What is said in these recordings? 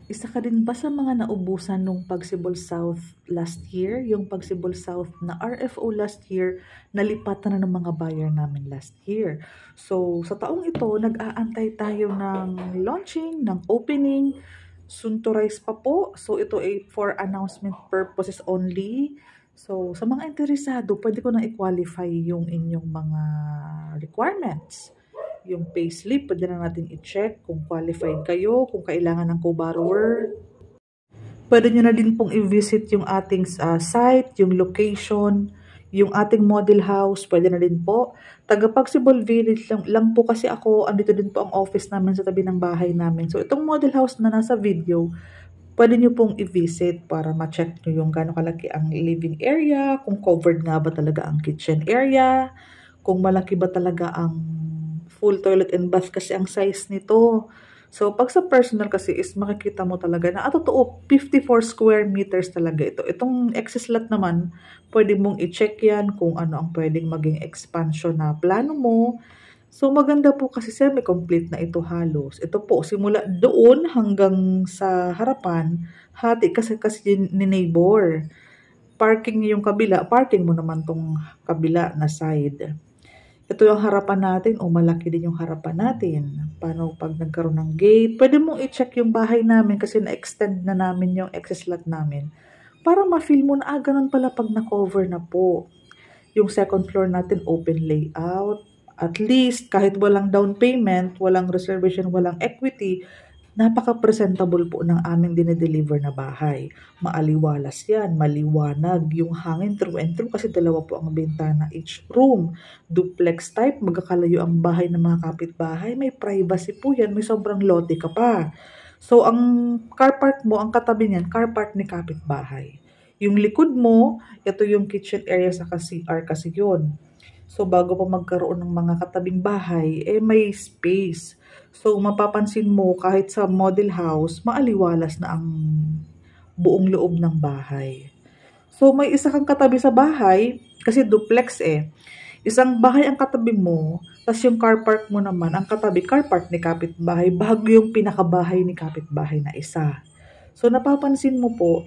Isa ka din ba sa mga naubusan nung Pagsibol South last year? Yung Pagsibol South na RFO last year, nalipatan na ng mga buyer namin last year. So, sa taong ito, nag-aantay tayo ng launching, ng opening, soon to rise pa po. So, ito ay for announcement purposes only. So, sa mga interesado, pwede ko na i-qualify yung inyong mga requirements. Yung payslip, pwede na natin i-check kung qualified kayo, kung kailangan ng co-borrower. Pwede nyo na din pong i-visit yung ating site, yung location, yung ating model house, pwede na din po. Taga-Pagsibol Village lang po kasi ako, andito din po ang office namin sa tabi ng bahay namin. So, itong model house na nasa video, pwede nyo pong i-visit para ma-check nyo yung gano'ng kalaki ang living area, kung covered nga ba talaga ang kitchen area, kung malaki ba talaga ang full toilet and bath kasi ang size nito. So, pag sa personal kasi is makikita mo talaga na, totoo, 54 square meters talaga ito. Itong excess lot naman, pwede mong i-check yan kung ano ang pwedeng maging expansion na plano mo. So, maganda po kasi semi-complete na ito halos. Ito po, simula doon hanggang sa harapan, hati kasi ni neighbor. Parking niya yung kabila, parking mo naman tong kabila na side. Ito yung harapan natin, o malaki din yung harapan natin. Paano pag nagkaroon ng gate? Pwede mong i-check yung bahay namin kasi na-extend na namin yung excess lot namin. Para ma-feel mo na, ganun pala pag na-cover na po. Yung second floor natin, open layout. At least, kahit walang down payment, walang reservation, walang equity, napaka-presentable po ng aming dinedeliver na bahay. Maaliwalas yan, maliwanag yung hangin through and through kasi dalawa po ang bintana each room. Duplex type, magkakalayo ang bahay ng mga kapitbahay. May privacy po yan, may sobrang lote ka pa. So, ang car park mo, ang katabi niyan, car park ni kapitbahay. Yung likod mo, ito yung kitchen area sa CR kasi yun. So, bago pa magkaroon ng mga katabing bahay, may space. So, mapapansin mo, kahit sa model house, maaliwalas na ang buong loob ng bahay. So, may isa kang katabi sa bahay, kasi duplex Isang bahay ang katabi mo, tapos yung car park mo naman, ang katabi, car park ni kapitbahay, bago yung pinakabahay ni kapitbahay na isa. So, napapansin mo po,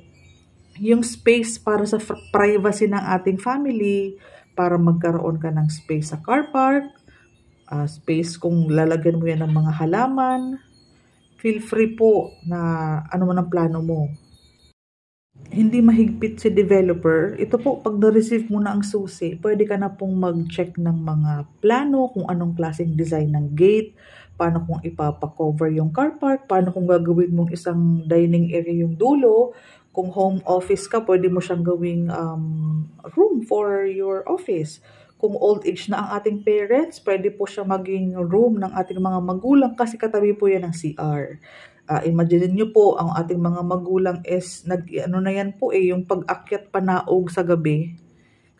yung space para sa privacy ng ating family, para magkaroon ka ng space sa car park, space kung lalagyan mo yan ng mga halaman, feel free po na ano man ang plano mo. Hindi mahigpit si developer, ito po, pag na-receive mo na ang susi, pwede ka na pong mag-check ng mga plano, kung anong klaseng design ng gate, paano kung ipapakover yung car park, paano kung gagawin mong isang dining area yung dulo, kung home office ka, pwede mo siyang gawing room for your office. Kung old age na ang ating parents, pwede po siya maging room ng ating mga magulang kasi katabi po yan ng CR. Imagine nyo po, ang ating mga magulang is, ano na yan po yung pag-akyat panaog sa gabi.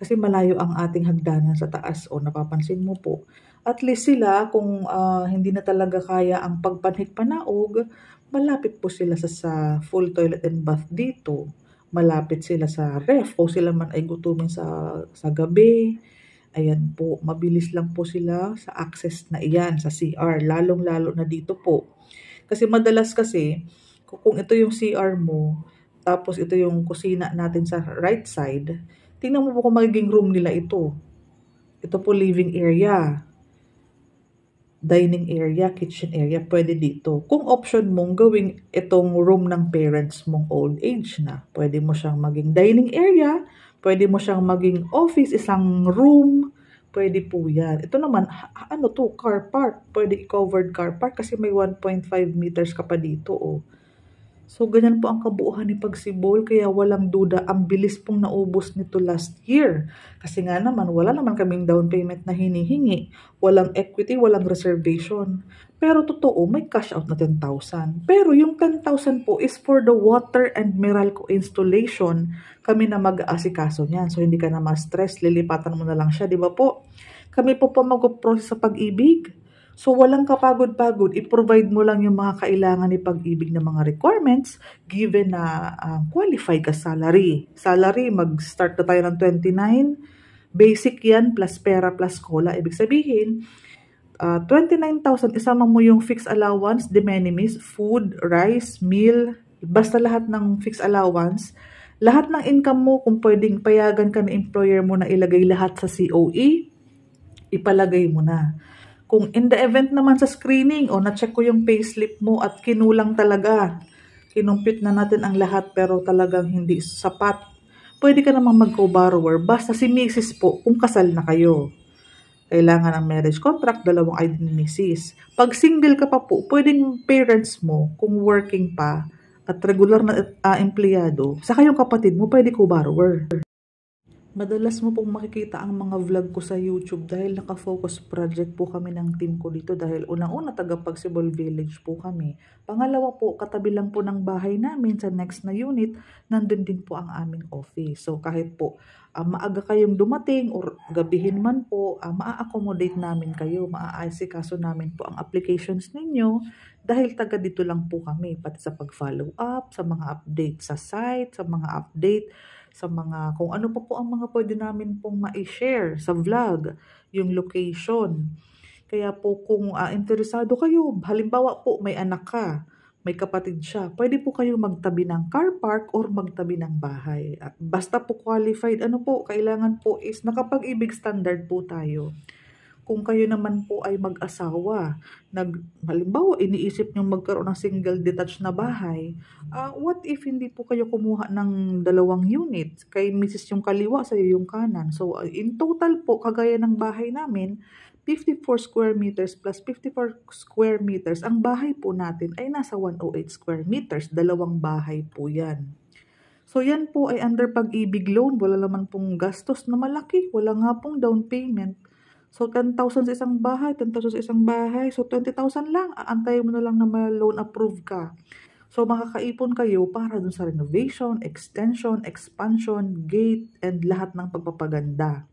Kasi malayo ang ating hagdanan sa taas, o napapansin mo po. At least sila, kung hindi na talaga kaya ang pagpanhik panaog, malapit po sila sa full toilet and bath dito. Malapit sila sa ref, o sila man ay gutumin sa gabi. Ayan po, mabilis lang po sila sa access na iyan sa CR, lalong-lalo na dito po. Kasi madalas kasi, kung ito yung CR mo, tapos ito yung kusina natin sa right side, tingnan mo po kung magiging room nila ito. Ito po living area, dining area, kitchen area, pwede dito. Kung option mong gawing itong room ng parents mong old age na, pwede mo siyang maging dining area, pwede mo siyang maging office, isang room, pwede po yan. Ito naman, car park. Pwede i-covered car park kasi may 1.5 meters ka pa dito, So, ganyan po ang kabuuhan ni Pagsibol, kaya walang duda, ang bilis pong naubos nito last year. Kasi nga naman, wala naman kaming down payment na hinihingi. Walang equity, walang reservation. Pero totoo, may cash out na 10,000. Pero yung 10,000 po is for the water and Meralco installation. Kami na mag-aasikaso niyan. So, hindi ka na ma-stress, lilipatan mo na lang siya, di ba po? Kami po mag-process sa Pag-ibig. So, walang kapagod-pagod. I-provide mo lang yung mga kailangan ni Pag-ibig na mga requirements given na qualified ka salary. Salary, mag-start na tayo ng 29. Basic yan, plus pera, plus cola. Ibig sabihin, 29,000, isama mo yung fixed allowance, de minimis, food, rice, meal, Basta lahat ng fixed allowance, lahat ng income mo, kung pwedeng payagan ka ng employer mo na ilagay lahat sa COE, ipalagay mo na. Kung in the event naman sa screening, o na-check ko yung payslip mo at kinulang talaga, kinumpute na natin ang lahat pero talagang hindi sapat, pwede ka namang mag-co-borrower. Basta si Mrs. po, kung kasal na kayo. Kailangan ng marriage contract, dalawang ID ni Mrs. Pag single ka pa po, pwedeng parents mo, kung working pa, at regular na empleyado, saka yung kapatid mo, pwede co-borrower. Madalas mo pong makikita ang mga vlog ko sa YouTube dahil naka-focus project po kami ng team ko dito dahil unang-una taga Pagsibol Village po kami. Pangalawa po, katabi lang po ng bahay namin sa next na unit, nandun din po ang aming office. So kahit po maaga kayong dumating or gabihin man po, maa-accommodate namin kayo, maa-asikaso namin po ang applications ninyo dahil taga dito lang po kami, pati sa pag-follow up, sa mga update sa site, sa mga update sa mga kung ano pa po ang mga pwede namin pong ma-share sa vlog, yung location. Kaya po kung interesado kayo, halimbawa po may anak ka, may kapatid siya, pwede po kayo magtabi ng car park or magtabi ng bahay. At basta po qualified, ano po, kailangan po is nakapag-ibig standard po tayo. Kung kayo naman po ay mag-asawa, halimbawa iniisip nyo magkaroon ng single detached na bahay, what if hindi po kayo kumuha ng dalawang unit? Kay Mrs. yung kaliwa, sa'yo yung kanan. So in total po, kagaya ng bahay namin, 54 square meters plus 54 square meters, ang bahay po natin ay nasa 108 square meters. Dalawang bahay po yan. So yan po ay under Pag-ibig loan. Wala naman pong gastos na malaki. Wala nga pong down payment. So 10,000 sa isang bahay, 10,000 sa isang bahay. So 20,000 lang. Aantayin mo na lang na ma-loan approve ka. So makakaipon kayo para dun sa renovation, extension, expansion, gate, and lahat ng pagpapaganda.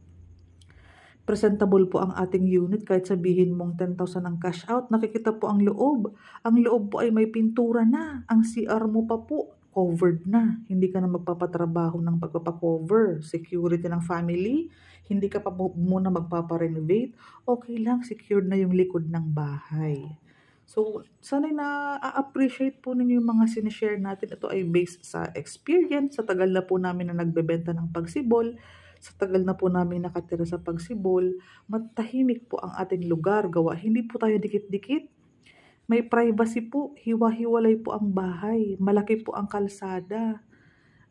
Presentable po ang ating unit kahit sabihin mong 10,000 ang cash out. Nakikita po ang loob. Ang loob po ay may pintura na. Ang CR mo pa po, covered na. Hindi ka na magpapatrabaho ng pagpapacover. Security ng family, hindi ka pa muna magpaparenovate. Okay lang, secured na yung likod ng bahay. So, sana'y na-appreciate po ninyo yung mga sinishare natin. Ito ay based sa experience. Sa tagal na po namin na nagbebenta ng Pagsibol, sa tagal na po namin nakatira sa Pagsibol, matahimik po ang ating lugar. Gawa, hindi po tayo dikit-dikit. May privacy po, hiwa-hiwalay po ang bahay, malaki po ang kalsada.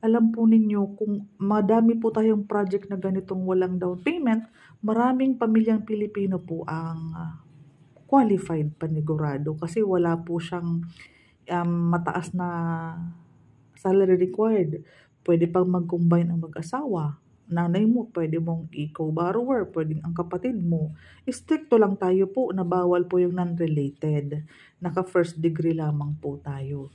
Alam po ninyo, kung madami po tayong project na ganitong walang down payment, maraming pamilyang Pilipino po ang qualified panigurado kasi wala po siyang mataas na salary required. Pwede pang mag-combine ang mag-asawa. Nanay mo, pwede mong i-co-borrower, pwedeng ang kapatid mo. Stricto lang tayo po na bawal po yung non-related. Naka first degree lamang po tayo.